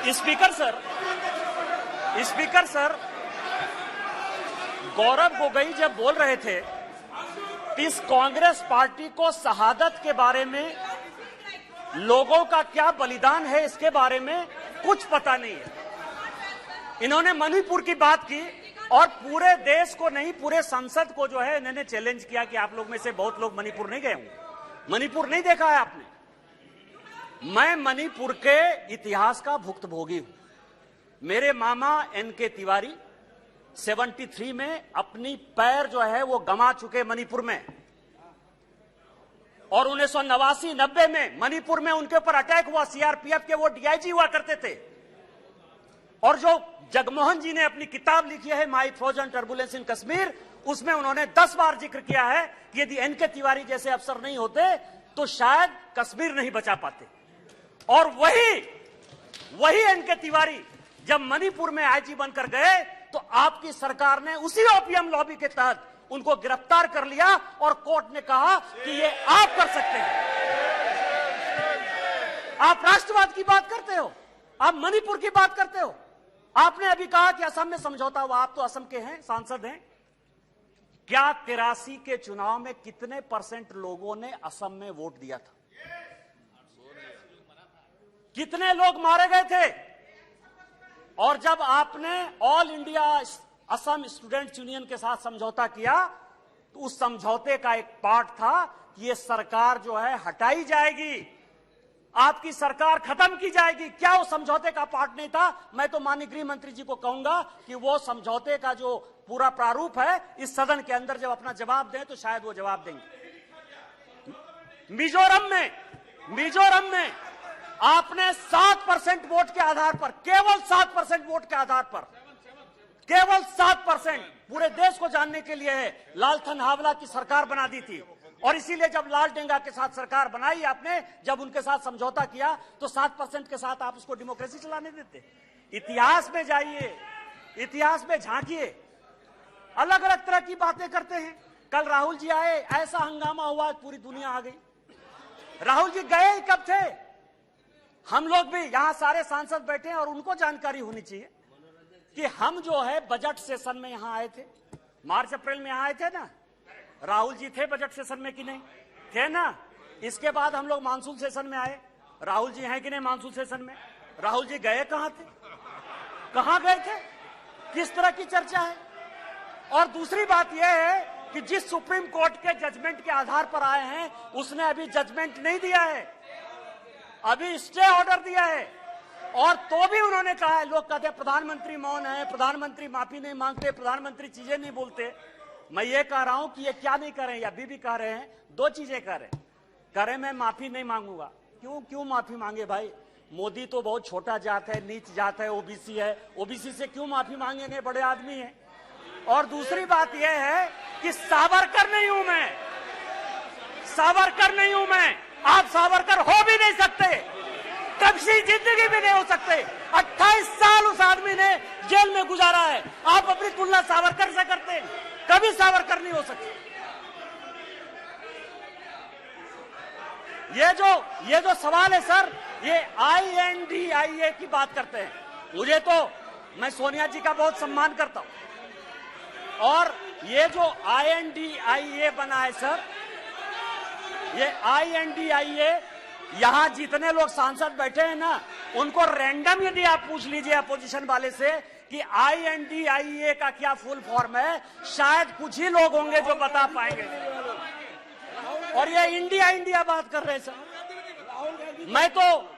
Speaker sir, Gaurav Gogoi जब बोल रहे थे इस कांग्रेस पार्टी को शहादत के बारे में, लोगों का क्या बलिदान है इसके बारे में कुछ पता नहीं है। इन्होंने मणिपुर की बात की और पूरे देश को नहीं, पूरे संसद को जो है इन्होंने चैलेंज किया कि आप लोग में से बहुत लोग मणिपुर नहीं गए होंगे, मणिपुर नहीं देखा है आपने। मैं मणिपुर के इतिहास का भुक्तभोगी हूं। मेरे मामा एनके तिवारी 73 में अपनी पैर जो है वो गंवा चुके मणिपुर में, और 1989-90 में मणिपुर में उनके ऊपर अटैक हुआ, सीआरपीएफ के वो डीआईजी हुआ करते थे। और जो जगमोहन जी ने अपनी किताब लिखी है माई फ्रोजन टर्बुलेंस इन कश्मीर, उसमें उन्होंने 10 बार जिक्र किया है कि यदि एनके तिवारी जैसे अफसर नहीं होते तो शायद कश्मीर नहीं बचा पाते। और वही एनके तिवारी जब मणिपुर में आईजी बनकर गए तो आपकी सरकार ने उसी ओपीएम लॉबी के तहत उनको गिरफ्तार कर लिया और कोर्ट ने कहा कि ये आप कर सकते हैं। आप राष्ट्रवाद की बात करते हो, आप मणिपुर की बात करते हो। आपने अभी कहा कि असम में समझौता हुआ, आप तो असम के हैं, सांसद हैं। क्या 83 के चुनाव में कितने % लोगों ने असम में वोट दिया था? कितने लोग मारे गए थे? और जब आपने all India Assam students union के साथ समझौता किया तो उस समझौते का एक पार्ट था कि ये सरकार जो है हटाई जाएगी, आपकी सरकार खत्म की जाएगी। क्या वो समझौते का पार्ट नहीं था? मैं तो माननीय गृह मंत्री जी को कहूंगा कि वो समझौते का जो पूरा प्रारूप है इस सदन के अंदर जब अपना जवाब दें तो शायद वो जवाब देंगे। मिजोरम में आपने 7% वोट के आधार पर, केवल 7% वोट के आधार पर, केवल 7% पूरे देश को जानने के लिए है, लालथन हावला की सरकार बना दी थी। और इसीलिए जब लाल डेंगा के साथ सरकार बनाई आपने, जब उनके साथ समझौता किया तो 7% के साथ आप उसको डेमोक्रेसी चलाने देते। इतिहास में जाइए, इतिहास में झांकिए, अलग अलग तरह की बातें करते हैं। कल राहुल जी आए, ऐसा हंगामा हुआ, पूरी दुनिया आ गई। राहुल जी गए ही कब थे? हम लोग भी यहां सारे सांसद बैठे हैं और उनको जानकारी होनी चाहिए कि हम जो है बजट सेशन में यहां आए थे, मार्च अप्रैल में यहां आए थे ना। राहुल जी थे बजट सेशन में कि नहीं थे ना? इसके बाद हम लोग मानसून सेशन में आए, राहुल जी हैं कि नहीं मानसून सेशन में? राहुल जी गए कहां थे, कहां गए थे, किस तरह की चर्चा है? और दूसरी बात यह है कि जिस सुप्रीम कोर्ट के जजमेंट के आधार पर आए हैं उसने अभी जजमेंट नहीं दिया है, अभी स्टे ऑर्डर दिया है। और तो भी उन्होंने कहा है, लोग कहते हैं प्रधानमंत्री मौन है, प्रधानमंत्री माफी नहीं मांगते, प्रधानमंत्री चीजें नहीं बोलते। मैं ये कह रहा हूं कि ये क्या नहीं कर रहे हैं, अभी भी कह रहे हैं, 2 चीजें कह रहे हैं। मैं माफी नहीं मांगूंगा। क्यों माफी मांगे भाई? मोदी तो बहुत छोटा जात है, नीच जात है, ओबीसी है, ओबीसी से क्यों माफी मांगेंगे, बड़े आदमी हैं। और दूसरी बात यह है कि सावरकर नहीं हूं मैं, सावरकर नहीं हूं मैं, आप सावरकर हो भी नहीं सकते, कभी जिंदगी भी नहीं हो सकते। 28 साल उस आदमी ने जेल में गुजारा है, आप अपनी तुलना सावरकर से करते हैं, कभी सावरकर नहीं हो सकते। ये जो सवाल है सर, ये INDIA की बात करते हैं। मुझे तो, मैं सोनिया जी का बहुत सम्मान करता हूं, और ये जो INDIA बना है सर, ये INDIA, यहां जितने लोग सांसद बैठे हैं ना, उनको रैंडम यदि आप पूछ लीजिए अपोजिशन वाले से कि INDIA का क्या फुल फॉर्म है, शायद कुछ ही लोग होंगे जो बता पाएंगे। और ये इंडिया बात कर रहे हैं सर।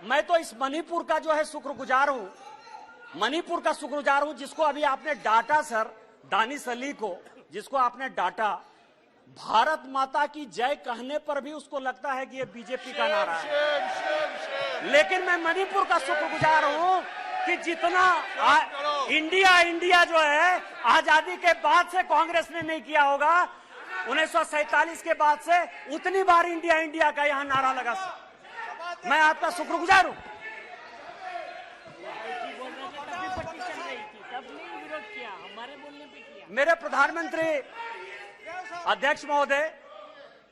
मैं तो इस मणिपुर का जो है शुक्रगुजार हूं, मणिपुर का शुक्रगुजार हूं, जिसको अभी आपने डांटा सर, दानिश अली को जिसको आपने डांटा, भारत माता की जय कहने पर भी उसको लगता है कि ये बीजेपी का नारा है। लेकिन मैं मणिपुर का शुक्रगुजार हूं कि जितना इंडिया जो है आजादी के बाद से कांग्रेस ने नहीं किया होगा, 1947 के बाद से उतनी बार इंडिया का यहां नारा लगा। मैं आपका शुक्रगुजार हूं। मेरे प्रधानमंत्री अध्यक्ष महोदय,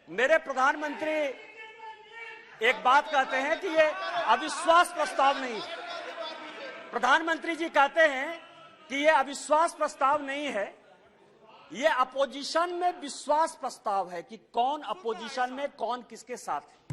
मेरे प्रधानमंत्री एक बात कहते हैं कि ये अविश्वास प्रस्ताव नहीं, प्रधानमंत्री जी कहते हैं कि ये अविश्वास प्रस्ताव नहीं है, ये अपोजिशन में विश्वास प्रस्ताव है कि कौन अपोजिशन में कौन किसके साथ है।